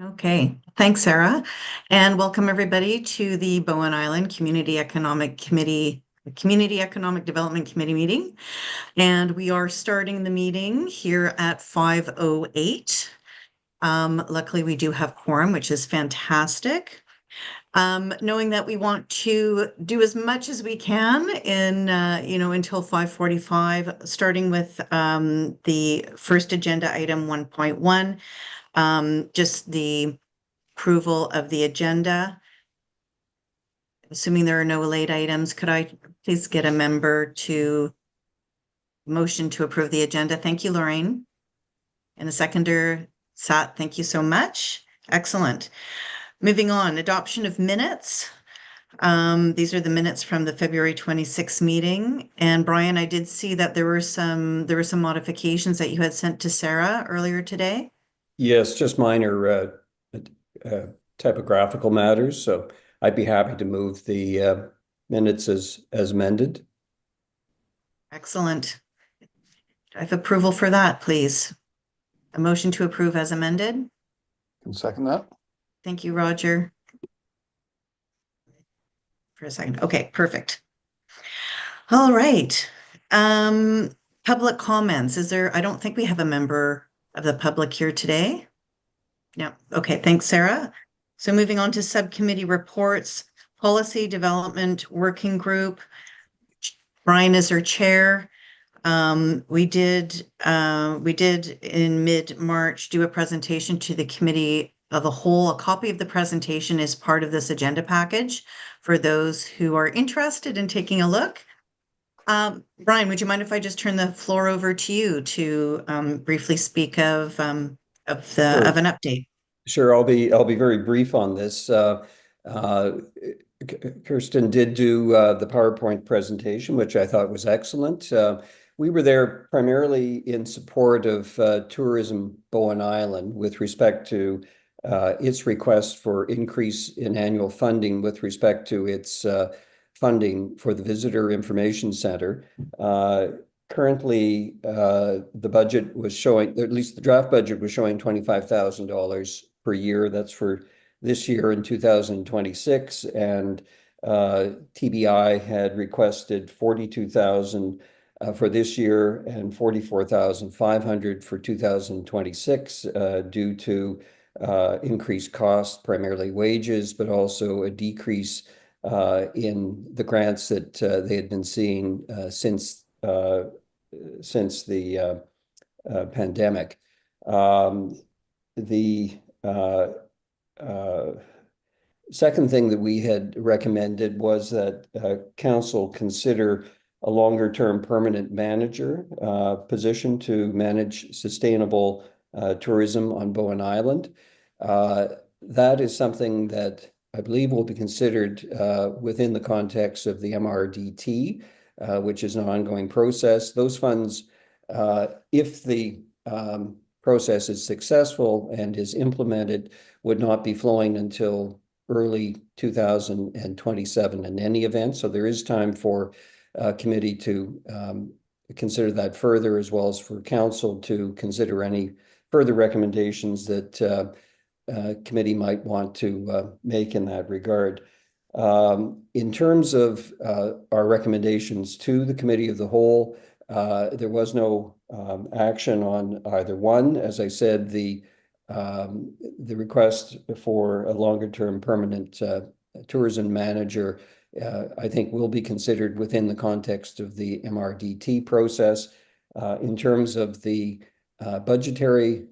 Okay, thanks, Sarah. And welcome everybody to the Bowen Island Community Economic Development Committee meeting. And we are starting the meeting here at 5:08. Luckily, we do have quorum, which is fantastic. Knowing that we want to do as much as we can in, until 5:45, starting with the first agenda item 1.1. Just the approval of the agenda. Assuming there are no late items, could I please get a member to motion to approve the agenda? Thank you, Lorraine. And a seconder, Sat, thank you so much. Excellent. Moving on, adoption of minutes. These are the minutes from the February 26th meeting. And Brian, I did see that there were some modifications that you had sent to Sarah earlier today. Yes, just minor typographical matters. So I'd be happy to move the minutes as amended. Excellent. Do I have approval for that, please? A motion to approve as amended? Can second that. Thank you, Roger. For a second. Okay, perfect. All right. Public comments. I don't think we have a member of the public here today. No. Okay, thanks, Sarah. So moving on to subcommittee reports, policy development working group. Brian is our chair. We did in mid-March do a presentation to the committee of the whole. A copy of the presentation is part of this agenda package for those who are interested in taking a look. Brian, would you mind if I just turn the floor over to you to briefly speak of an update? Sure, I'll be very brief on this. Kirsten did do the PowerPoint presentation, which I thought was excellent. We were there primarily in support of Tourism Bowen Island with respect to its request for increase in annual funding with respect to its funding for the Visitor Information Center. Currently, the budget was showing, at least the draft budget was showing $25,000 per year. That's for this year in 2026. And TBI had requested 42,000 for this year and 44,500 for 2026 due to increased costs, primarily wages, but also a decrease in the grants that they had been seeing since the pandemic. The second thing that we had recommended was that council consider a longer-term permanent manager position to manage sustainable tourism on Bowen Island. That is something that I believe will be considered within the context of the MRDT, which is an ongoing process. Those funds, if the process is successful and is implemented, would not be flowing until early 2027 in any event. So there is time for committee to consider that further, as well as for council to consider any further recommendations that committee might want to make in that regard. In terms of our recommendations to the committee of the whole, there was no action on either one. As I said, the request for a longer-term permanent tourism manager, I think, will be considered within the context of the MRDT process. In terms of the budgetary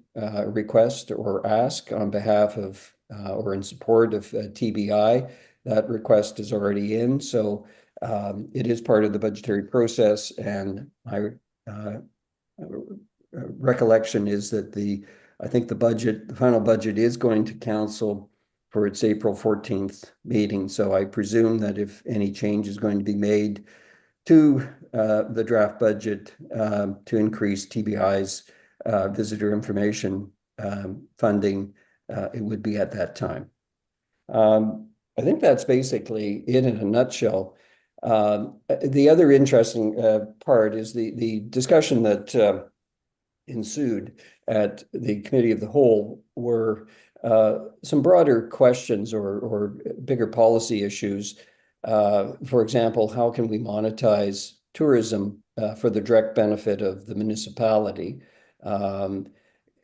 request or ask on behalf of or in support of TBI, that request is already in. So it is part of the budgetary process, and my recollection is that I think the final budget is going to council for its April 14th meeting. So I presume that if any change is going to be made to the draft budget to increase TBI's visitor information funding, it would be at that time. I think that's basically it in a nutshell. The other interesting part is the discussion that ensued at the committee of the whole, where some broader questions or bigger policy issues. For example, how can we monetize tourism for the direct benefit of the municipality? Um,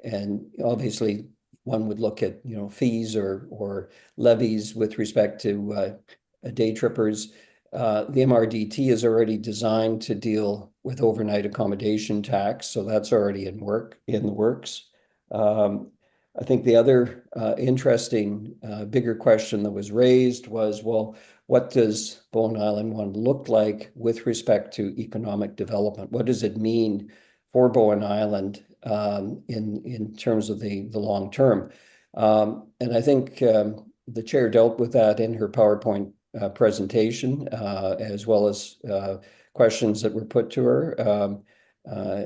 and obviously, one would look at, fees or levies with respect to day trippers. The MRDT is already designed to deal with overnight accommodation tax, so that's already in the works. Um, I think the other interesting, bigger question that was raised was, well, what does Bowen Island want to look like with respect to economic development? What does it mean for Bowen Island in terms of the long term? And I think the chair dealt with that in her PowerPoint presentation, as well as questions that were put to her. Uh,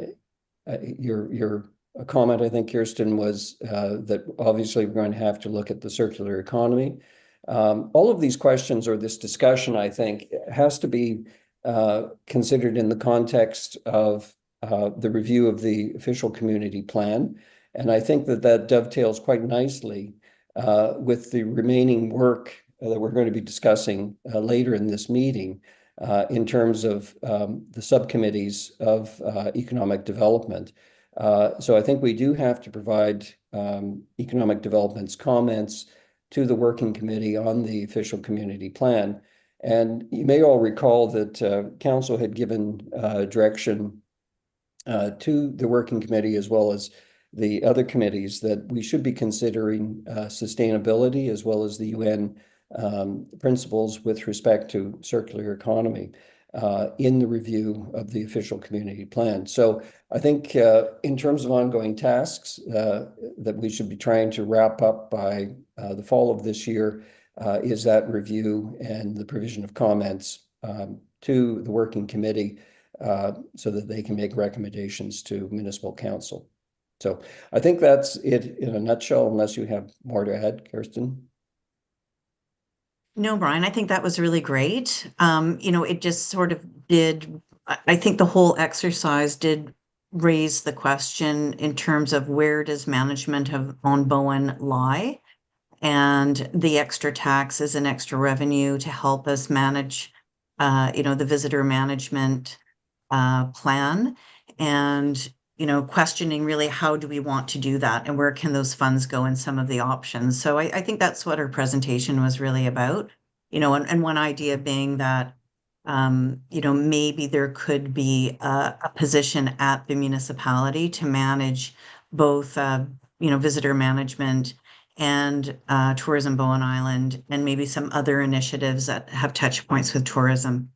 your comment, I think, Kirsten, was that obviously we're going to have to look at the circular economy. All of these questions or this discussion, I think, has to be considered in the context of the review of the official community plan. And I think that that dovetails quite nicely with the remaining work that we're going to be discussing later in this meeting in terms of the subcommittees of economic development. So I think we do have to provide economic development's comments to the working committee on the official community plan. And you may all recall that council had given direction to the working committee as well as the other committees that we should be considering sustainability as well as the UN principles with respect to circular economy in the review of the official community plan. So I think in terms of ongoing tasks that we should be trying to wrap up by the fall of this year is that review and the provision of comments to the working committee so that they can make recommendations to municipal council. So I think that's it in a nutshell, unless you have more to add, Kirsten. No, Brian, I think that was really great. It just sort of did, I think the whole exercise did raise the question in terms of where does management of on Bowen lie? And the extra taxes and extra revenue to help us manage, the visitor management plan. And, questioning really how do we want to do that and where can those funds go in some of the options. So I think that's what our presentation was really about, and one idea being that, maybe there could be a position at the municipality to manage both, visitor management and tourism Bowen Island, and maybe some other initiatives that have touch points with tourism.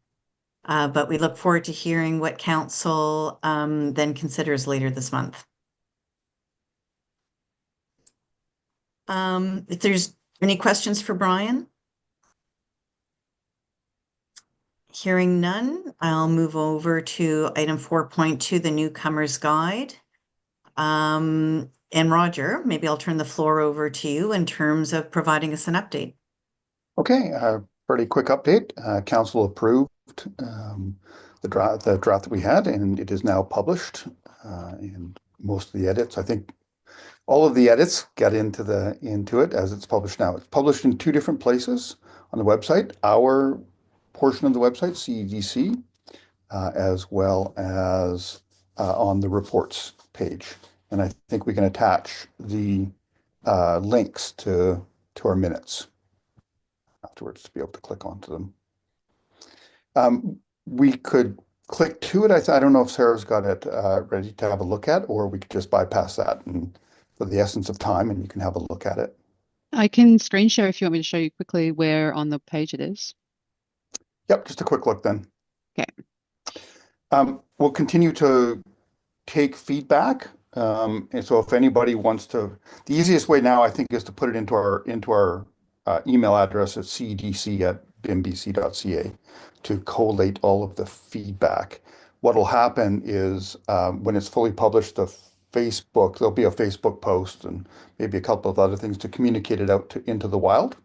But we look forward to hearing what council then considers later this month. If there's any questions for Brian? Hearing none, I'll move over to item 4.2, the newcomer's guide. And Roger, maybe I'll turn the floor over to you in terms of providing us an update. Okay, pretty quick update. Council approved the draft that we had, and it is now published. And most of the edits, I think, all of the edits get into it as it's published now. It's published in two different places on the website. Our portion of the website, CEDC, as well as on the reports page. And I think we can attach the links to our minutes afterwards to be able to click onto them. We could click to it. I don't know if Sarah's got it ready to have a look at, or we could just bypass that and for the essence of time, and you can have a look at it. I can screen share if you want me to show you quickly where on the page it is. Yep, just a quick look then. Okay. We'll continue to take feedback. And so if anybody wants to, the easiest way now, I think, is to put it into our email address at cedc@bimbc.ca to collate all of the feedback. What will happen is when it's fully published, there'll be a Facebook post and maybe a couple of other things to communicate it out into the wild.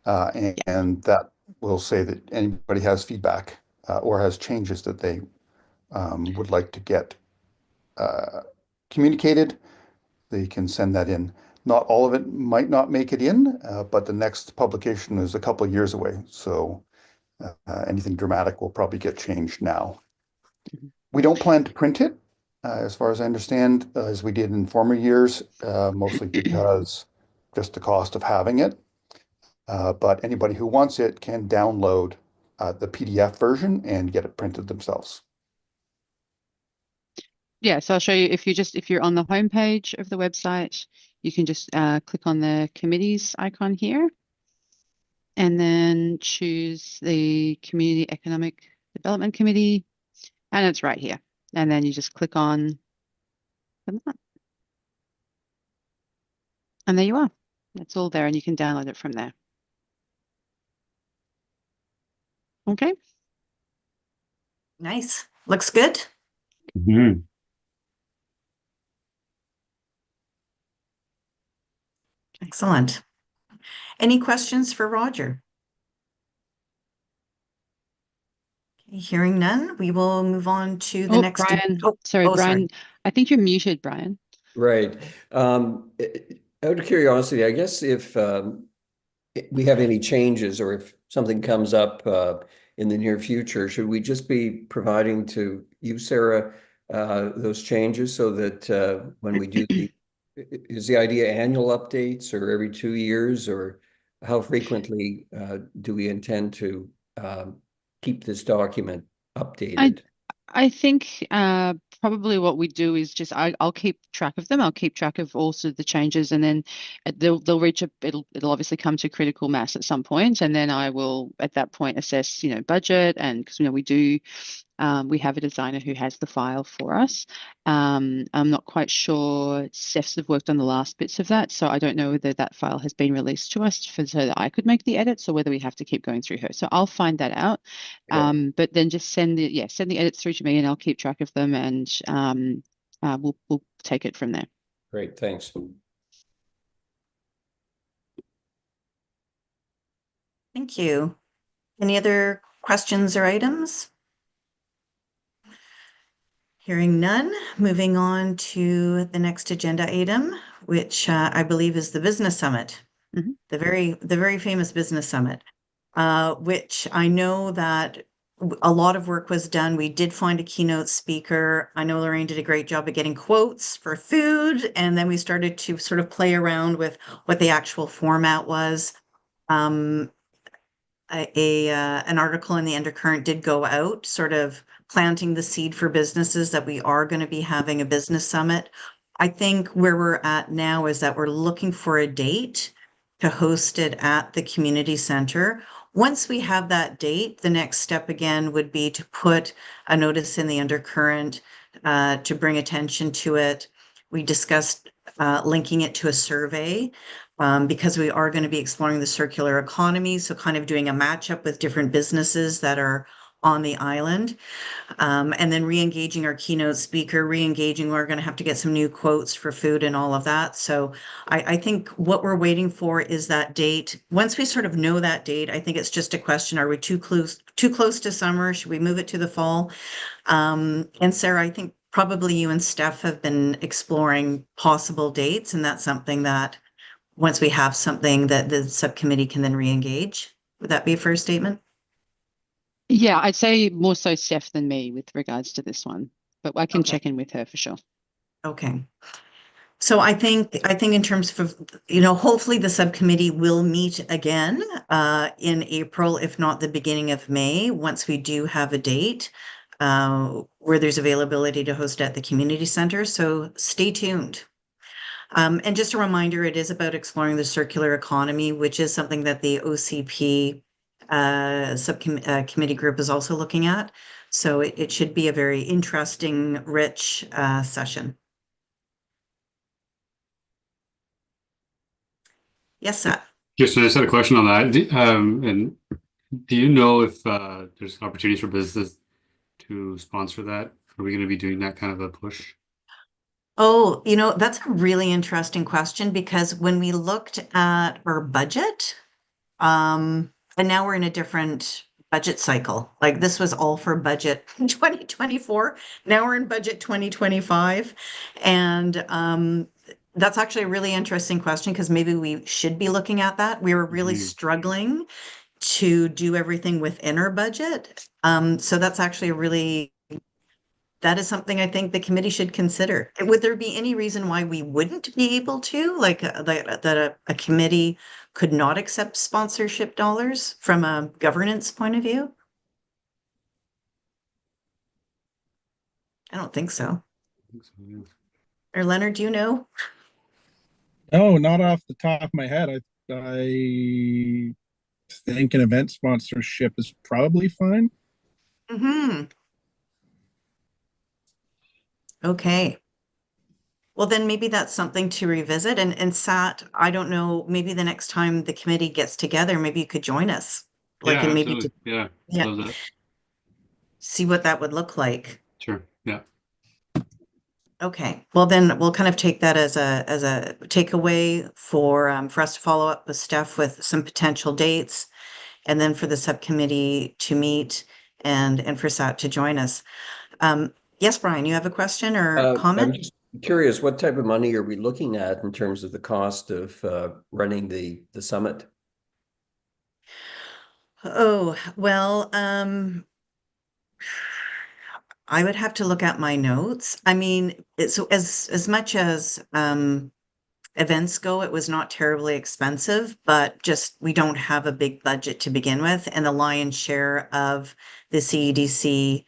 And that will say that anybody has feedback or has changes that they would like to get communicated, they can send that in. Not all of it might not make it in, but the next publication is a couple of years away. So anything dramatic will probably get changed now. Mhm. We don't plan to print it, as far as I understand, as we did in former years, mostly because just the cost of having it. But anybody who wants it can download the PDF version and get it printed themselves. Yeah, so I'll show you if you're on the homepage of the website, you can just click on the committees icon here and then choose the Community Economic Development Committee, and it's right here. And then you just click on that. And there you are. It's all there and you can download it from there. Okay. Nice. Looks good. Mhm. Excellent. Any questions for Roger? Okay, hearing none, we will move on to the Oh, next. Brian, Oh, sorry, oh, sorry. Brian, I think you're muted, Brian. Right. Out of curiosity, I guess if we have any changes or if something comes up in the near future, should we just be providing to you, Sarah, those changes so that when we do is the idea annual updates or every 2 years, or how frequently do we intend to keep this document I updated? I think probably what we do is just I'll keep track of them. I'll keep track of also the changes, and then they'll reach it'll obviously come to critical mass at some point, and then I will at that point assess budget, and because we do we have a designer who has the file for us. I'm not quite sure. Steph's have worked on the last bits of that, so I don't know whether that file has been released to us so that I could make the edits, or whether we have to keep going through her. So I'll find that out. Okay. But then just send the edits through to me, and I'll keep track of them, and we'll take it from there. Great, thanks. Thank you. Any other questions or items? Hearing none, moving on to the next agenda item, which I believe is the Business Summit, Mhm. the very famous Business Summit, which I know that a lot of work was done. We did find a keynote speaker. I know Lorraine did a great job of getting quotes for food, and then we started to sort of play around with what the actual format was. Um, an article in the Undercurrent did go out, sort of planting the seed for businesses that we are going to be having a business summit. I think where we're at now is that we're looking for a date to host it at the community center. Once we have that date, the next step again would be to put a notice in the Undercurrent to bring attention to it. We discussed linking it to a survey because we are going to be exploring the circular economy. So kind of doing a matchup with different businesses that are on the island. And then re-engaging our keynote speaker, re-engaging, we're going to have to get some new quotes for food and all of that. So I think what we're waiting for is that date. Once we sort of know that date, I think it's just a question, are we too close to summer? Should we move it to the fall? And Sarah, I think probably you and Steph have been exploring possible dates, and that's something that once we have something that the subcommittee can then re-engage. Would that be a fair statement? Yeah, I'd say more so Steph than me with regards to this one, but I can Okay. check in with her for sure. Okay. So I think in terms of, hopefully the subcommittee will meet again in April, if not the beginning of May, once we do have a date where there's availability to host at the community center. So stay tuned. And just a reminder, it is about exploring the circular economy, which is something that the OCP subcommittee group is also looking at. So it should be a very interesting, rich session. Yes, Seth. Yes, so I just had a question on that. And do you know if there's opportunities for businesses to sponsor that? Are we going to be doing that kind of a push? Oh, that's a really interesting question because when we looked at our budget, and now we're in a different budget cycle. Like this was all for budget 2024. Now we're in budget 2025. And that's actually a really interesting question because maybe we should be looking at that. We were really Mhm. struggling to do everything within our budget. So that's actually a really, that is something I think the committee should consider. Would there be any reason why we wouldn't be able to, like, that a committee could not accept sponsorship dollars from a governance point of view? I don't think so. I think so, yeah. Or Leonard, do you know? No, not off the top of my head. I think an event sponsorship is probably fine. Mm-hmm. Okay. Well, then maybe that's something to revisit. And Sat, I don't know, maybe the next time the committee gets together, maybe you could join us. Like, Yeah, and maybe to, absolutely. Yeah, yeah, love that. see what that would look like. Sure. Yeah. Okay, well then we'll kind of take that as a takeaway for us to follow up with Steph with some potential dates, and then for the subcommittee to meet and for Sat to join us. Yes, Brian, you have a question or I'm comment? just curious, what type of money are we looking at in terms of the cost of running the summit? Oh, well, I would have to look at my notes. I mean, it's as much as events go, it was not terribly expensive, but just we don't have a big budget to begin with, and the lion's share of the CEDC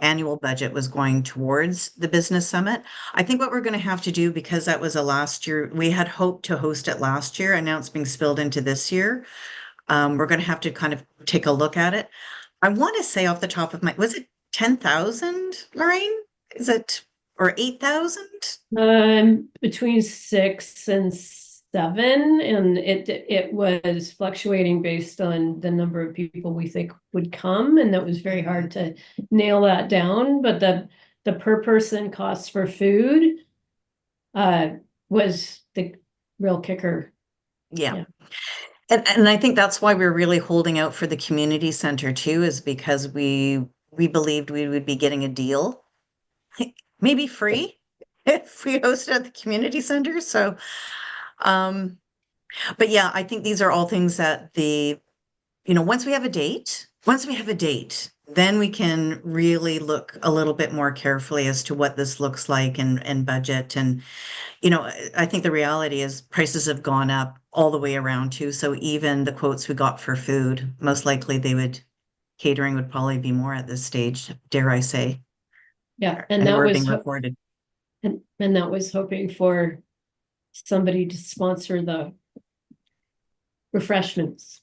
annual budget was going towards the business summit. I think what we're going to have to do, because that was a last year, we had hoped to host it last year, and now it's being spilled into this year. We're going to have to kind of take a look at it. I want to say off the top of my, was it 10,000, Lorraine? Is it, or 8,000? Between 6 and 7, and it was fluctuating based on the number of people we think would come, and that was very hard to nail that down. But the per person cost for food was the real kicker. Yeah. Yeah. And I think that's why we're really holding out for the community center too, is because we believed we would be getting a deal, maybe free, if we hosted at the community center. So, um, but yeah, I think these are all things that once we have a date, then we can really look a little bit more carefully as to what this looks like and budget. And, I think the reality is prices have gone up all the way around too. So even the quotes we got for food, most likely catering would probably be more at this stage, dare I say. Yeah, And and that we're was being recorded. and that was hoping for somebody to sponsor the refreshments.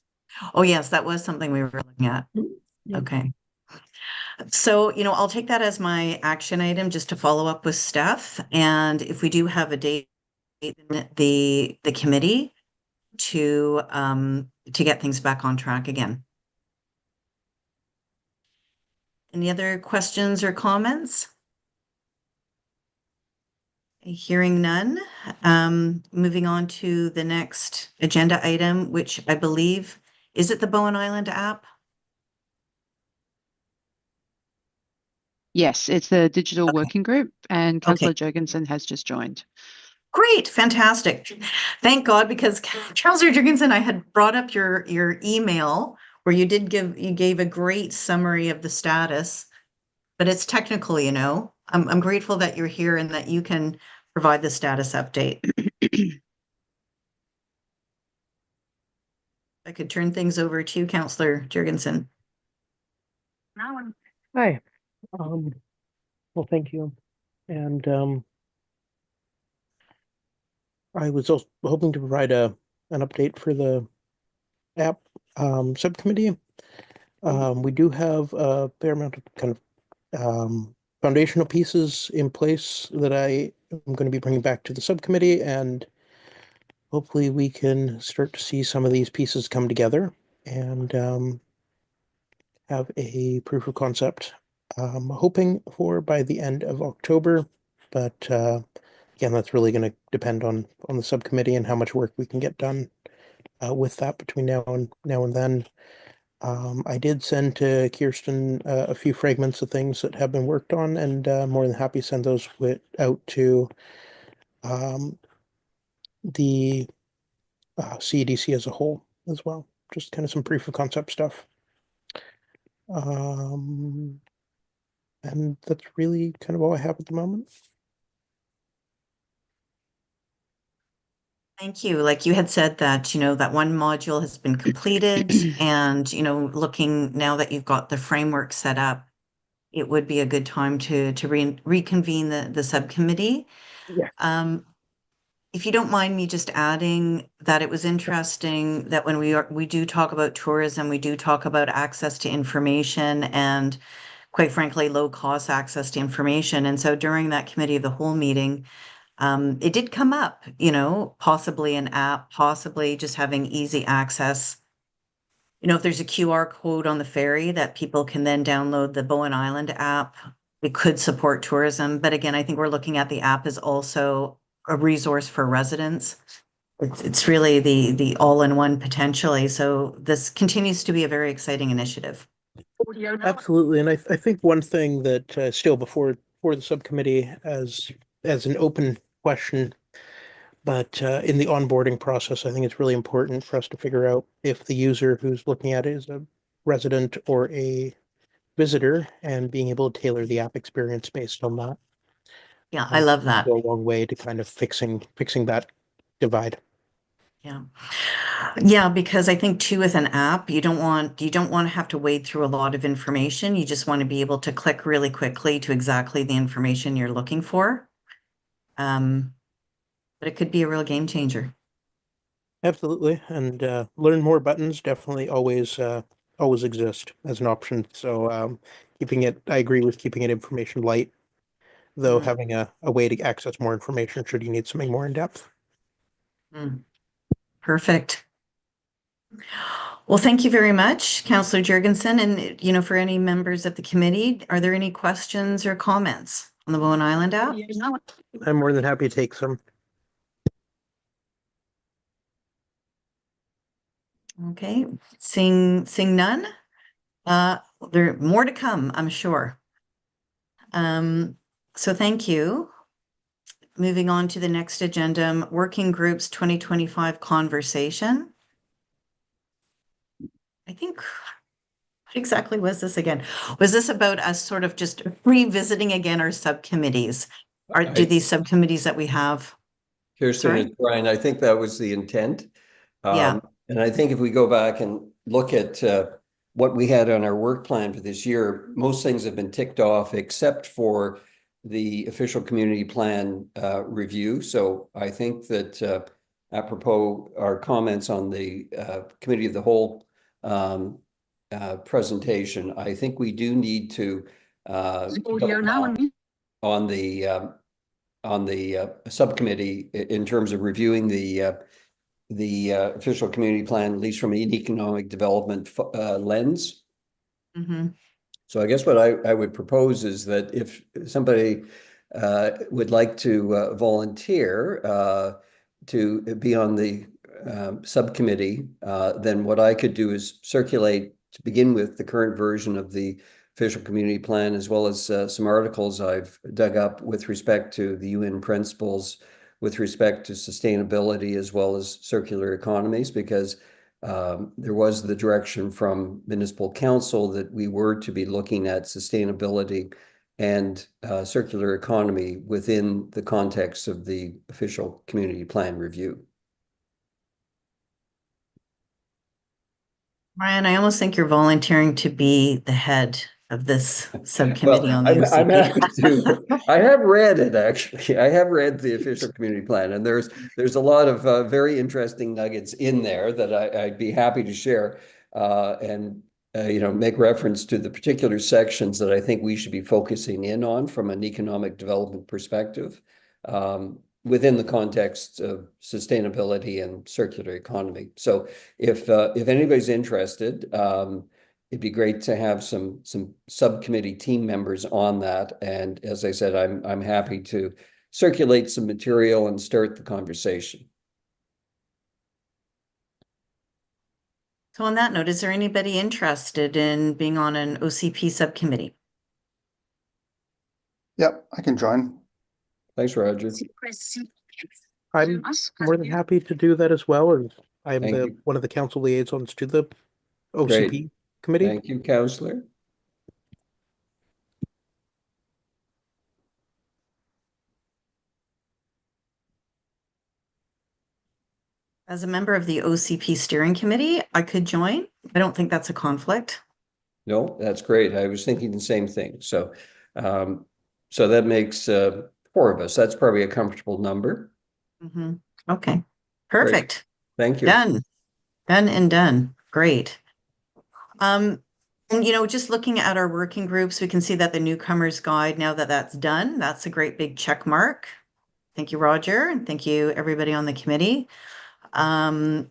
Oh, yes, that was something we were looking at. Yeah. Okay. So, I'll take that as my action item just to follow up with Steph. And if we do have a date, the committee to get things back on track again. Any other questions or comments? Hearing none. Moving on to the next agenda item, which I believe, is it the Bowen Island app? Yes, it's the digital Okay. working group, and Okay. Councillor Jurgensen has just joined. Great, fantastic. Thank God, because Councillor Jurgensen, I had brought up your email where you gave a great summary of the status, but it's technical, I'm grateful that you're here and that you can provide the status update. I could turn things over to you, Councillor Jurgensen. Hi. Well, thank you. And I was also hoping to provide an update for the app subcommittee. We do have a fair amount of kind of foundational pieces in place that I am going to be bringing back to the subcommittee, and hopefully we can start to see some of these pieces come together and have a proof of concept. Hoping for by the end of October, but again, that's really going to depend on the subcommittee and how much work we can get done with that between now and then. I did send to Kirsten a few fragments of things that have been worked on, and more than happy to send those out to the CEDC as a whole as well. Just kind of some proof of concept stuff. And that's really kind of all I have at the moment. Thank you. Like you had said that, that one module has been completed and, looking now that you've got the framework set up, it would be a good time to reconvene the subcommittee. Yeah. If you don't mind me just adding that it was interesting that when we do talk about tourism, we do talk about access to information and quite frankly, low cost access to information. And so during that committee of the whole meeting, it did come up, possibly an app, possibly just having easy access. If there's a QR code on the ferry that people can then download the Bowen Island app, it could support tourism. But again, I think we're looking at the app as also a resource for residents. It's really the all-in-one potentially. So this continues to be a very exciting initiative. Absolutely, and I think one thing that still before the subcommittee as an open question, but in the onboarding process, I think it's really important for us to figure out if the user who's looking at it is a resident or a visitor, and being able to tailor the app experience based on that. Yeah, I love that. Go a long way to kind of fixing that divide. Yeah. Yeah, because I think too with an app, you don't want to have to wade through a lot of information. You just want to be able to click really quickly to exactly the information you're looking for. But it could be a real game changer. Absolutely, and learn more buttons definitely always exist as an option. So I agree with keeping it information light, though having a way to access more information should you need something more in depth. Perfect. Well, thank you very much, Councillor Jurgensen. And, for any members of the committee, are there any questions or comments on the Bowen Island app? I'm more than happy to take some. Okay, seeing none. There more to come, I'm sure. So thank you. Moving on to the next agenda, Working Groups 2025 conversation. I think, what exactly was this again? Was this about us sort of just revisiting again our subcommittees? Do these subcommittees that we have? Kirsten Sorry? and Brian, I think that was the intent. Yeah. And I think if we go back and look at what we had on our work plan for this year, most things have been ticked off except for the official community plan review. So I think that apropos our comments on the committee of the whole presentation, I think we do need to on the subcommittee in terms of reviewing the official community plan, at least from an economic development lens. So I guess what I would propose is that if somebody would like to volunteer to be on the subcommittee, then what I could do is circulate to begin with the current version of the official community plan, as well as some articles I've dug up with respect to the UN principles, with respect to sustainability, as well as circular economies, because there was the direction from municipal council that we were to be looking at sustainability and circular economy within the context of the official community plan review. Ryan, I almost think you're volunteering to be the head of this subcommittee on the OCP. I'm happy to. I have read it, actually. I have read the official community plan, and there's a lot of very interesting nuggets in there that I'd be happy to share and make reference to the particular sections that I think we should be focusing in on from an economic development perspective within the context of sustainability and circular economy. So if anybody's interested, it'd be great to have some subcommittee team members on that. And as I said, I'm happy to circulate some material and start the conversation. So on that note, is there anybody interested in being on an OCP subcommittee? Yep, I can join. Thanks, Roger. I'm more than happy to do that as well, and I'm Thank you. one of the council liaisons to the Great. OCP committee. Thank you, Counselor. As a member of the OCP steering committee, I could join. I don't think that's a conflict. No, that's great. I was thinking the same thing. So, so that makes 4 of us. That's probably a comfortable number. Okay, Great. perfect. Thank you. Done. Done and done. Great. And just looking at our working groups, we can see that the newcomers guide, now that that's done, that's a great big check mark. Thank you, Roger, and thank you, everybody on the committee. From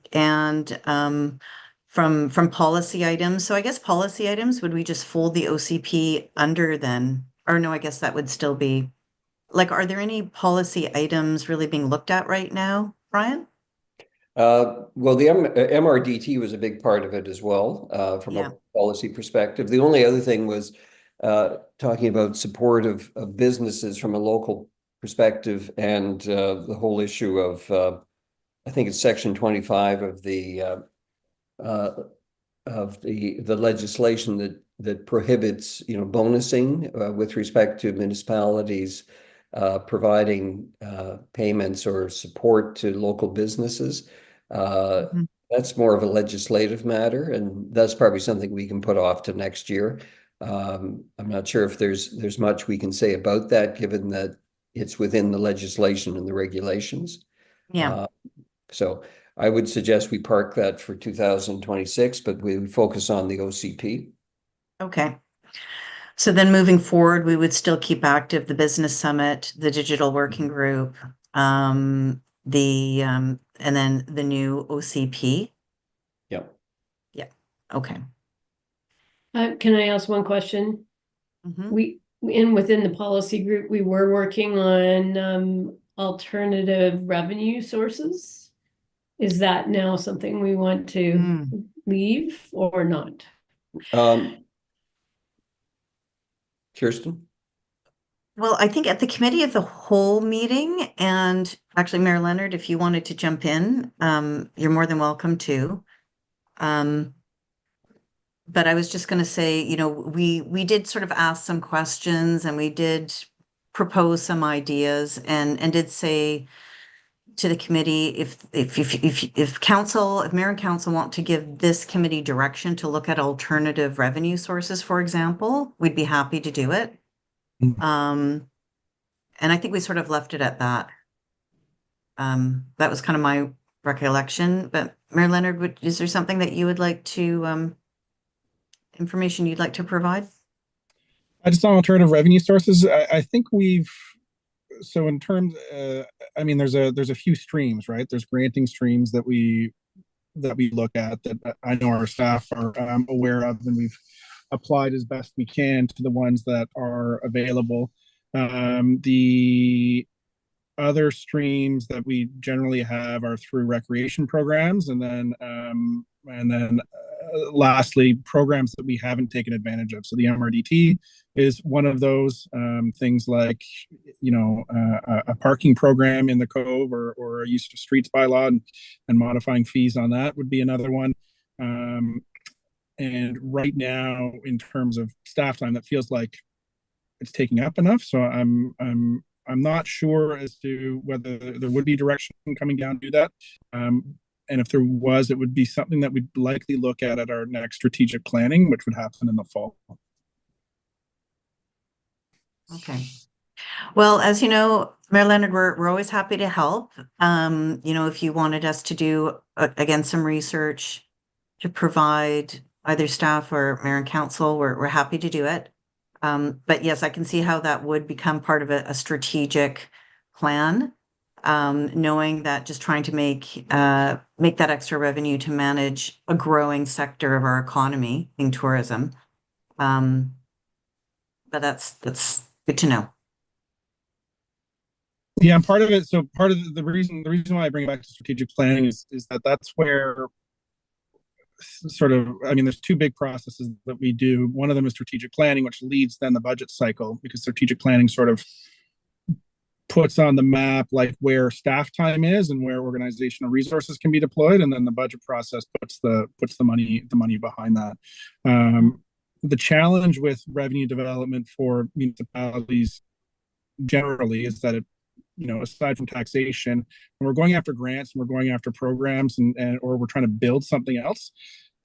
policy items, so I guess policy items, would we just fold the OCP under then? Or no, I guess that would still be, like, are there any policy items really being looked at right now, Brian? Well, the MRDT was a big part of it as well, from Yeah. a policy perspective. The only other thing was talking about support of businesses from a local perspective, and the whole issue of I think it's section 25 of the legislation that prohibits, bonusing with respect to municipalities providing payments or support to local businesses. That's more of a legislative matter, and that's probably something we can put off to next year. I'm not sure if there's much we can say about that, given that it's within the legislation and the regulations. Yeah. So I would suggest we park that for 2026, but we would focus on the OCP. Okay. So then moving forward, we would still keep active the business summit, the digital working group, and then the new OCP. Yep. Yeah. Okay. Can I ask one question? Within the policy group, we were working on alternative revenue sources. Is that now something we want to leave or not? Kirsten? Well, I think at the committee of the whole meeting, and actually, Mayor Leonard, if you wanted to jump in, you're more than welcome to. But I was just going to say, we did sort of ask some questions, and we did propose some ideas, and did say to the committee, if mayor and council want to give this committee direction to look at alternative revenue sources, for example, we'd be happy to do it. And I think we sort of left it at that. That was kind of my recollection. But Mayor Leonard, is there something that you would like to, information you'd like to provide? I just on alternative revenue sources. I think so in terms, I mean, there's a few streams, right? There's granting streams that we look at that I know our staff are aware of, and we've applied as best we can to the ones that are available. The other streams that we generally have are through recreation programs, and then lastly, programs that we haven't taken advantage of. So the MRDT is one of those things, like a parking program in the Cove, or a use of streets bylaw, and modifying fees on that would be another one. And right now, in terms of staff time, that feels like it's taking up enough. So I'm not sure as to whether there would be direction coming down to do that. And if there was, it would be something that we'd likely look at our next strategic planning, which would happen in the fall. Okay. Well, as you know, Mayor Leonard, we're always happy to help. If you wanted us to do, again, some research to provide either staff or mayor and council, we're happy to do it. But yes, I can see how that would become part of a strategic plan, knowing that just trying to make that extra revenue to manage a growing sector of our economy, being tourism. But that's good to know. Yeah, and part of it. So part of the reason why I bring it back to strategic planning is that that's where sort of, I mean, there's two big processes that we do. One of them is strategic planning, which leads then the budget cycle, because strategic planning sort of puts on the map like where staff time is and where organizational resources can be deployed, and then the budget process puts the money behind that. The challenge with revenue development for municipalities generally is that it, aside from taxation, when we're going after grants and we're going after programs and or we're trying to build something else,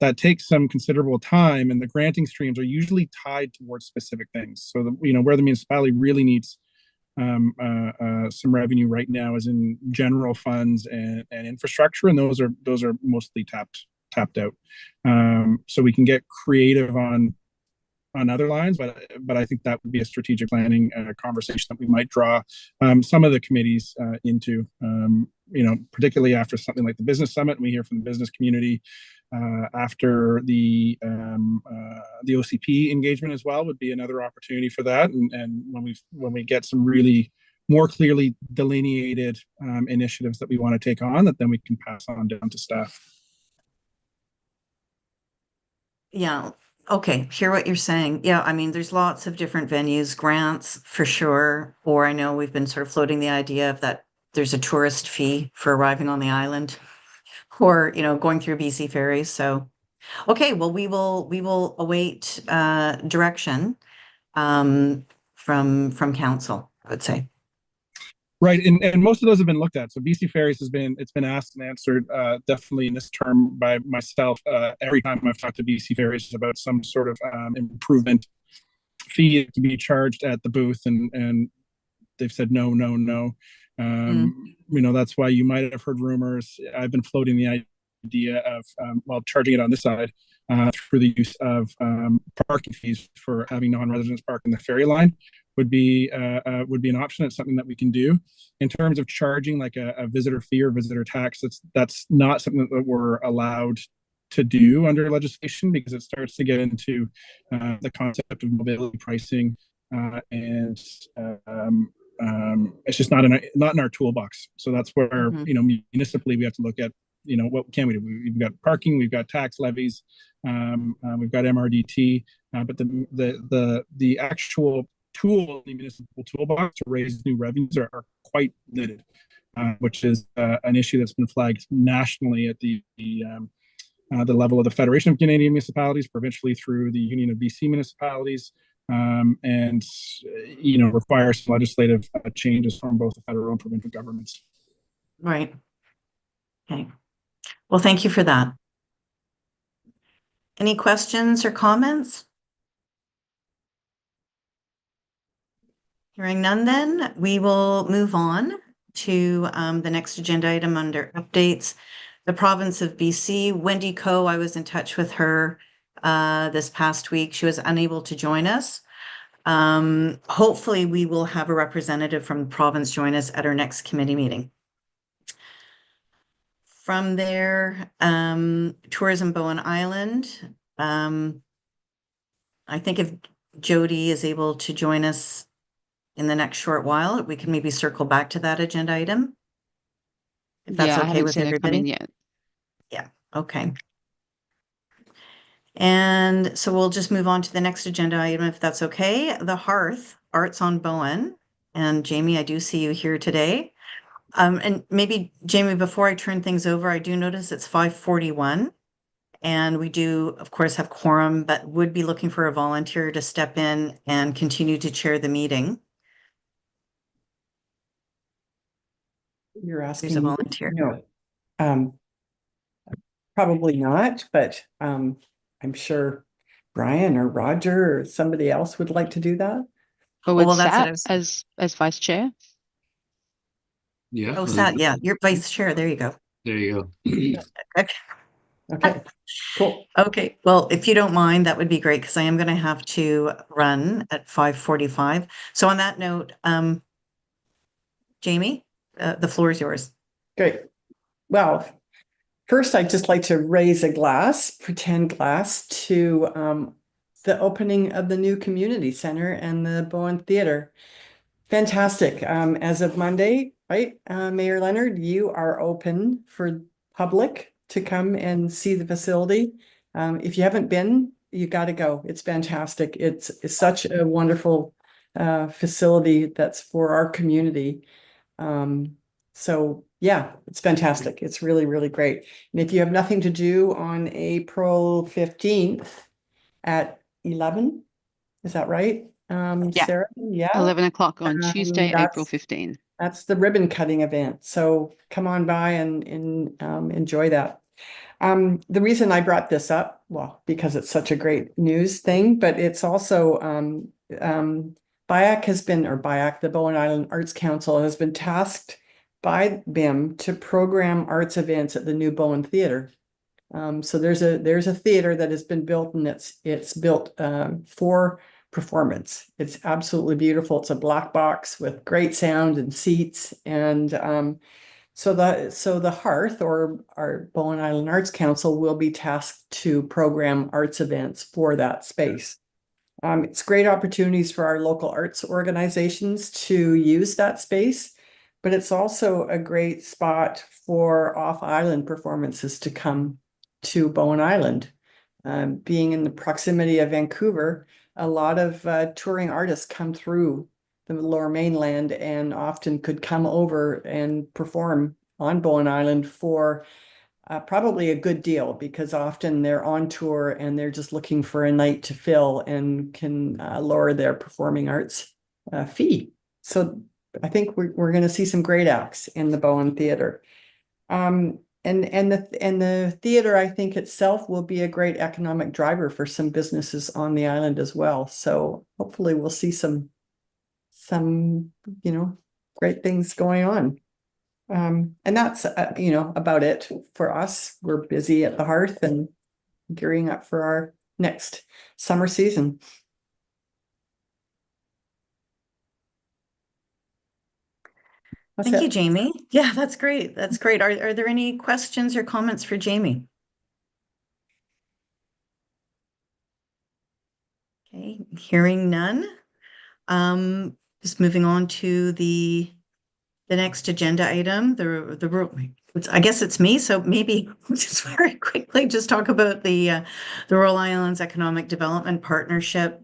that takes some considerable time, and the granting streams are usually tied towards specific things. So where the municipality really needs some revenue right now is in general funds and infrastructure, and those are mostly tapped out. So we can get creative on other lines, but I think that would be a strategic planning conversation that we might draw some of the committees into. Particularly after something like the business summit, and we hear from the business community. After the OCP engagement as well would be another opportunity for that, and when we get some really more clearly delineated initiatives that we want to take on, that then we can pass on down to staff. Yeah. Okay. Hear what you're saying. Yeah. I mean, there's lots of different venues, grants for sure. Or I know we've been sort of floating the idea of that there's a tourist fee for arriving on the island, or, going through BC ferries. So, okay. Well, we will await direction from council, I would say. Right, and most of those have been looked at. So BC Ferries it's been asked and answered definitely in this term by myself. Every time I've talked to BC Ferries about some sort of improvement fee to be charged at the booth, and they've said no, no, no. That's why you might have heard rumors. I've been floating the idea of charging it on this side through the use of parking fees for having non-residents park in the ferry line. Would be an option. It's something that we can do. In terms of charging like a visitor fee or visitor tax, that's not something that we're allowed to do under legislation, because it starts to get into the concept of mobility pricing, and it's just not in our toolbox. So that's where municipally we have to look at what can we do. We've got parking, we've got tax levies, we've got MRDT, but the actual tool in the municipal toolbox to raise new revenues are quite limited, which is an issue that's been flagged nationally at the level of the Federation of Canadian Municipalities, provincially through the Union of BC Municipalities, and requires some legislative changes from both the federal and provincial governments. Right. Okay. Well, thank you for that. Any questions or comments? Hearing none, then we will move on to the next agenda item under updates. The province of BC, Wendy Coe, I was in touch with her this past week. She was unable to join us. Hopefully we will have a representative from the province join us at our next committee meeting. From there, Tourism Bowen Island. I think if Jody is able to join us in the next short while, we can maybe circle back to that agenda item. If that's okay with everybody. Yet. Yeah, okay. And so we'll just move on to the next agenda item, if that's okay. The Hearth, Arts on Bowen. And Jamie, I do see you here today. And maybe, Jamie, before I turn things over, I do notice it's 5:41. And we do, of course, have quorum, but would be looking for a volunteer to step in and continue to chair the meeting. You're asking There's a me? volunteer. No. Probably not, but I'm sure Brian or Roger or somebody else would like to do that. Or well, with that's what I Sat was- as vice chair. Yeah. Oh, Sat, yeah, you're vice chair. There you go. There you go. Okay. Okay, cool. Okay, well, if you don't mind, that would be great, because I am going to have to run at 5:45. So on that note, Jamie, the floor is yours. Great. Well, first, I'd just like to raise a glass, pretend glass, to the opening of the new community center and the Bowen Theater. Fantastic. As of Monday, right, Mayor Leonard, you are open for public to come and see the facility. If you haven't been, you got to go. It's fantastic. It's such a wonderful facility that's for our community. So yeah, it's fantastic. It's really, really great. And if you have nothing to do on April 15th at 11, is that right? Yeah. Sarah? Yeah. 11 o'clock on Tuesday, April That's 15. the ribbon cutting event. So come on by and enjoy that. The reason I brought this up, well, because it's such a great news thing, but it's also BIAC has been, or BIAC, the Bowen Island Arts Council, has been tasked by BIM to program arts events at the new Bowen Theater. So there's a theater that has been built, and it's built for performance. It's absolutely beautiful. It's a black box with great sound and seats, and so the Hearth, or our Bowen Island Arts Council, will be tasked to program arts events for that space. It's great opportunities for our local arts organizations to use that space, but it's also a great spot for off-island performances to come to Bowen Island. Being in the proximity of Vancouver, a lot of touring artists come through the Lower Mainland and often could come over and perform on Bowen Island for probably a good deal, because often they're on tour and they're just looking for a night to fill and can lower their performing arts fee. So I think we're going to see some great acts in the Bowen Theater. And the theater, I think itself, will be a great economic driver for some businesses on the island as well. So hopefully we'll see some great things going on. And that's about it for us. We're busy at the Hearth and gearing up for our next summer season. Thank you, Jamie. Yeah, that's great. That's great. Are there any questions or comments for Jamie? Okay, hearing none. Just moving on to the next agenda item, I guess it's me, so maybe just very quickly just talk about the Rural Islands Economic Development Partnership,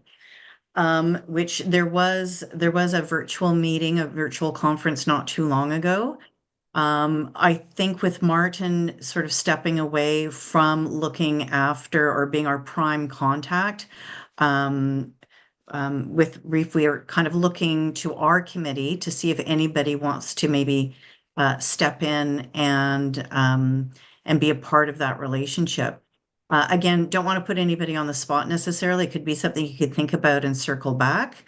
which there was a virtual meeting, a virtual conference not too long ago. I think with Martin sort of stepping away from looking after or being our prime contact, with Reef, we are kind of looking to our committee to see if anybody wants to maybe step in and be a part of that relationship. Again, don't want to put anybody on the spot necessarily. It could be something you could think about and circle back.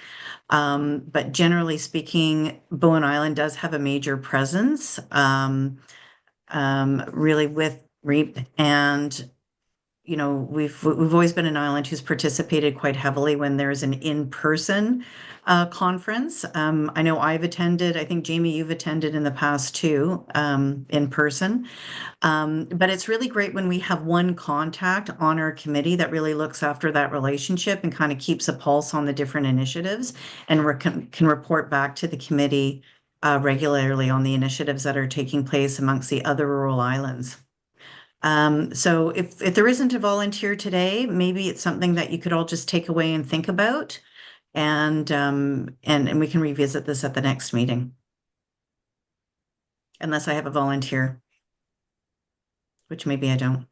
But generally speaking, Bowen Island does have a major presence, really with REAP, and we've always been an island who's participated quite heavily when there's an in-person conference. I know I've attended. I think Jamie, you've attended in the past too, in person. But it's really great when we have one contact on our committee that really looks after that relationship and kind of keeps a pulse on the different initiatives, and can report back to the committee regularly on the initiatives that are taking place amongst the other rural islands. So if there isn't a volunteer today, maybe it's something that you could all just take away and think about, and we can revisit this at the next meeting. Unless I have a volunteer, which maybe I don't.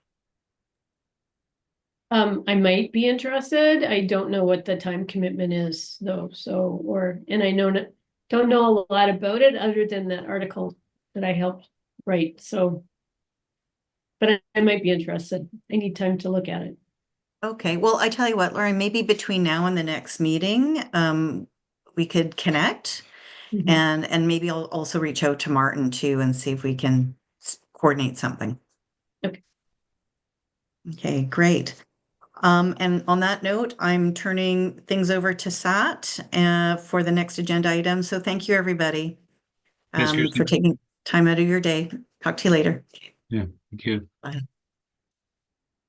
I might be interested. I don't know what the time commitment is though. And I don't know a lot about it other than that article that I helped write. So, but I might be interested. I need time to look at it. Okay, well, I tell you what, Lauren, maybe between now and the next meeting, we could connect, and maybe I'll also reach out to Martin too and see if we can coordinate something. Okay. Okay, great. And on that note, I'm turning things over to Sat for the next agenda item. So thank you, everybody, for taking time out of your day. Talk to you later. Yeah, thank you. Bye.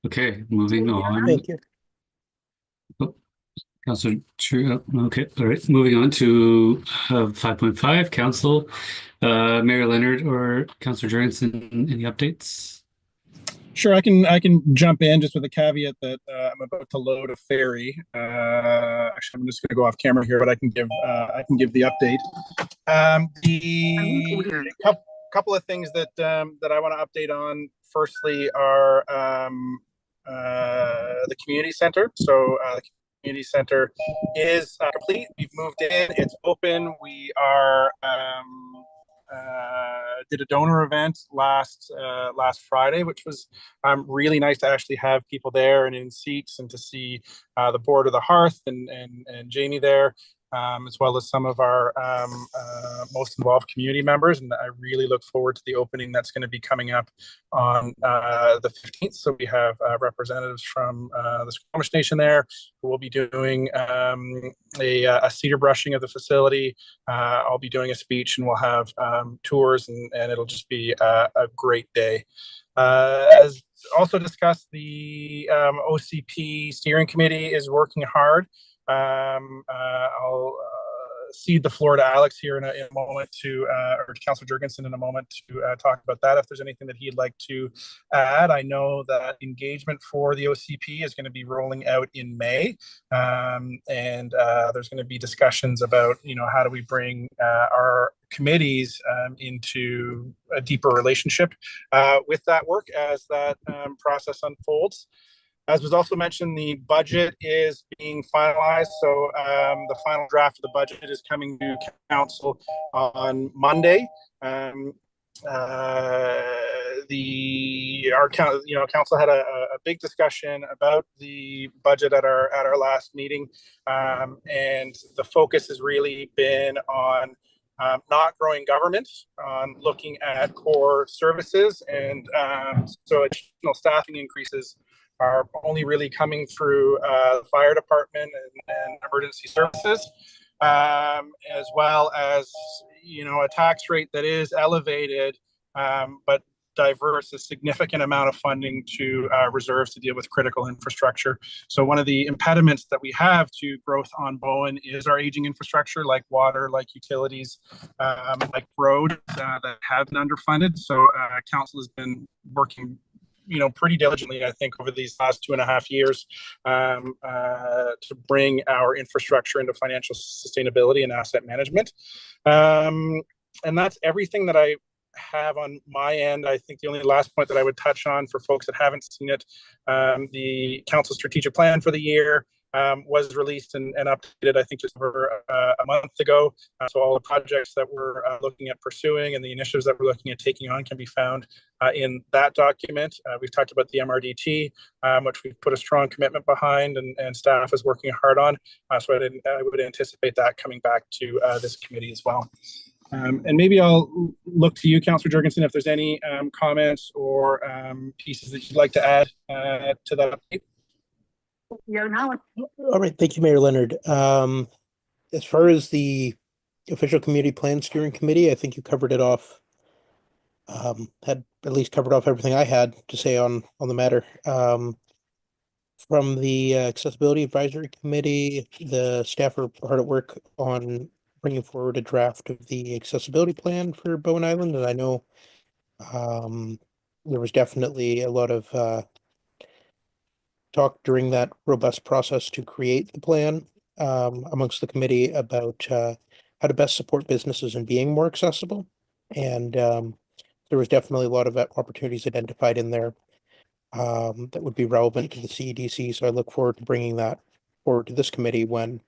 Okay, moving on. Thank you. Oh, Councillor Chu. Okay, all right. Moving on to 5.5, Council. Mayor Leonard or Councillor Jorgensen, any updates? Sure, I can jump in just with a caveat that I'm about to load a ferry. Actually, I'm just going to go off camera here, but I can give the update. The couple of things that I want to update on. Firstly, are the community center. So the community center is complete. We've moved in. It's open. We are did a donor event last Friday, which was really nice to actually have people there and in seats, and to see the board of the hearth and Jamie there, as well as some of our most involved community members. And I really look forward to the opening that's going to be coming up on the 15th. So we have representatives from the Squamish Nation there who will be doing a cedar brushing of the facility. I'll be doing a speech, and we'll have tours, and it'll just be a great day. As also discussed, the OCP steering committee is working hard. I'll cede the floor to Alex here in a moment or to Councillor Jurgensen in a moment to talk about that if there's anything that he'd like to add. I know that engagement for the OCP is going to be rolling out in May, and there's going to be discussions about, how do we bring our committees into a deeper relationship with that work as that process unfolds. As was also mentioned, the budget is being finalized. So the final draft of the budget is coming to council on Monday. Council had a big discussion about the budget at our last meeting, and the focus has really been on not growing government, on looking at core services, and so additional staffing increases are only really coming through the fire department and emergency services, as well as a tax rate that is elevated, but diverse a significant amount of funding to reserves to deal with critical infrastructure. So one of the impediments that we have to growth on Bowen is our aging infrastructure, like water, like utilities, like roads that have been underfunded. So council has been working pretty diligently, I think, over these last 2.5 years to bring our infrastructure into financial sustainability and asset management. And that's everything that I have on my end. I think the only last point that I would touch on for folks that haven't seen it, the council strategic plan for the year was released and updated, I think, just over a month ago. So all the projects that we're looking at pursuing and the initiatives that we're looking at taking on can be found in that document. We've talked about the MRDT, which we've put a strong commitment behind, and staff is working hard on. So I would anticipate that coming back to this committee as well. And maybe I'll look to you, Councillor Jurgensen, if there's any comments or pieces that you'd like to add to that update. All right, thank you, Mayor Leonard. As far as the official community plan steering committee, I think you covered it off. Had at least covered off everything I had to say on the matter. From the accessibility advisory committee, the staff are hard at work on bringing forward a draft of the accessibility plan for Bowen Island, and I know there was definitely a lot of talk during that robust process to create the plan amongst the committee about how to best support businesses in being more accessible. And there was definitely a lot of opportunities identified in there that would be relevant to the CEDC. So I look forward to bringing that forward to this committee when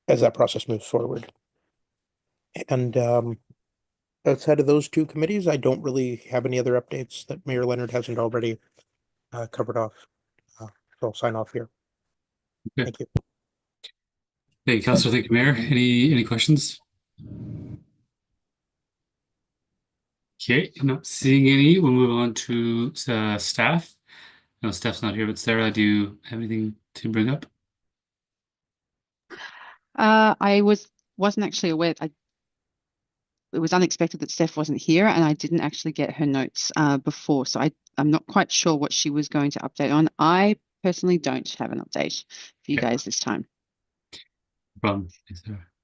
as that process moves forward. And outside of those two committees, I don't really have any other updates that Mayor Leonard hasn't already covered off. So I'll sign off here. Okay. Thank you. Hey, Councillor, thank you, Mayor. Any questions? Okay, not seeing any. We'll move on to staff. No, staff's not here, but Sarah, do you have anything to bring up? I wasn't actually aware. It was unexpected that Steph wasn't here, and I didn't actually get her notes before, so I'm not quite sure what she was going to update on. I personally don't have an update for you guys this time. No problem.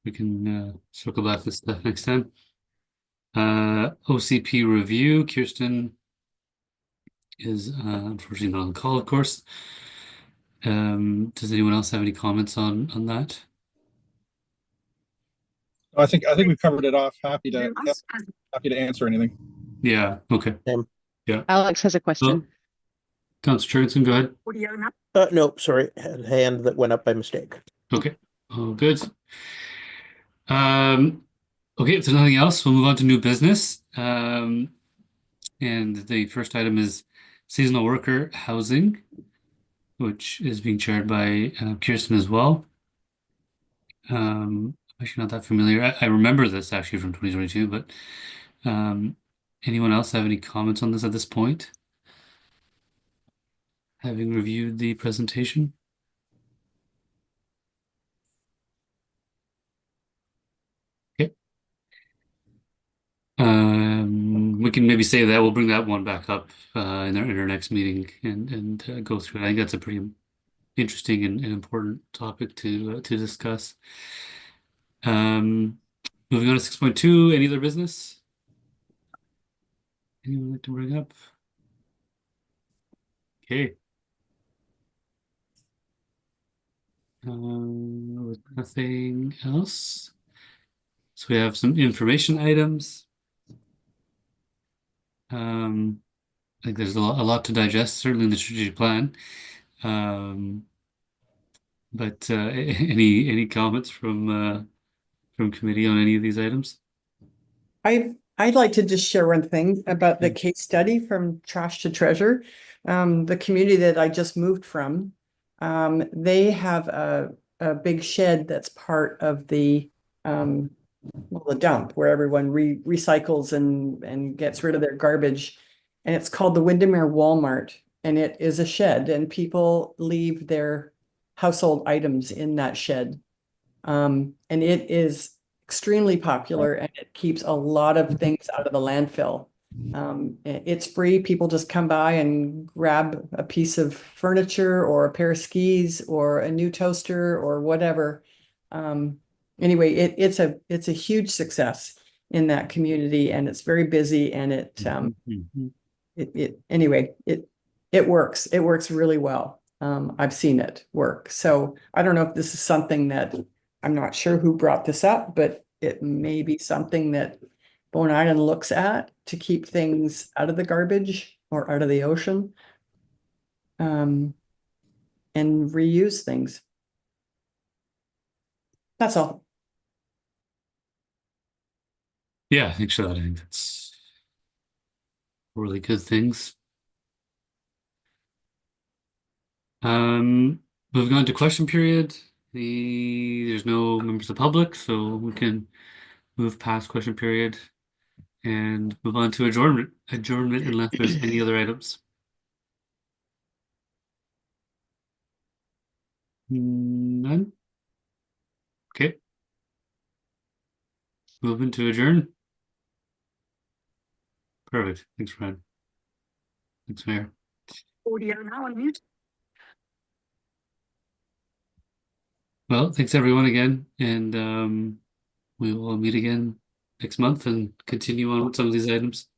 We can circle back with stuff next time. OCP review, Kirsten, is unfortunately not on the call, of course. Does anyone else have any comments on that? I think we've covered it off. Happy to answer anything. Yeah, okay. Same. Yeah. Alex has a Well, question. Councillor Jurgensen, go ahead. No, sorry, had a hand that went up by mistake. Okay, all good. Okay, if there's nothing else, we'll move on to new business. And the first item is seasonal worker housing, which is being chaired by Kirsten as well. I'm actually not that familiar. I remember this actually from 2022, but anyone else have any comments on this at this point? Having reviewed the presentation? Okay. We can maybe say that we'll bring that one back up in our next meeting and go through it. I think that's a pretty interesting and important topic to discuss. Moving on to 6.2, any other business? Anyone like to bring up? Okay. With nothing else. So we have some information items. I think there's a lot to digest, certainly in the strategic plan. But any comments from committee on any of these items? I'd like to just share one thing about the case study from Trash to Treasure. The community that I just moved from, they have a big shed that's part of the dump where everyone recycles and gets rid of their garbage. And it's called the Windermere Walmart. And it is a shed, and people leave their household items in that shed. And it is extremely popular, and it keeps a lot of things out of the landfill. It's free. People just come by and grab a piece of furniture or a pair of skis or a new toaster or whatever. Anyway, it's a huge success in that community, and it's very busy, and it works. It works really well. I've seen it work. So I don't know if this is something that, I'm not sure who brought this up, but it may be something that Bowen Island looks at to keep things out of the garbage or out of the ocean. And reuse things. That's all. Yeah, actually, I think that's really good things. Moving on to question period. There's no members of the public, so we can move past question period and move on to adjournment unless there's any other items. None. Okay. Moving to adjourn. Perfect. Thanks, Fred. Thanks, Mayor. Audio now on mute. Well, thanks everyone again, and we will meet again next month and continue on with some of these items.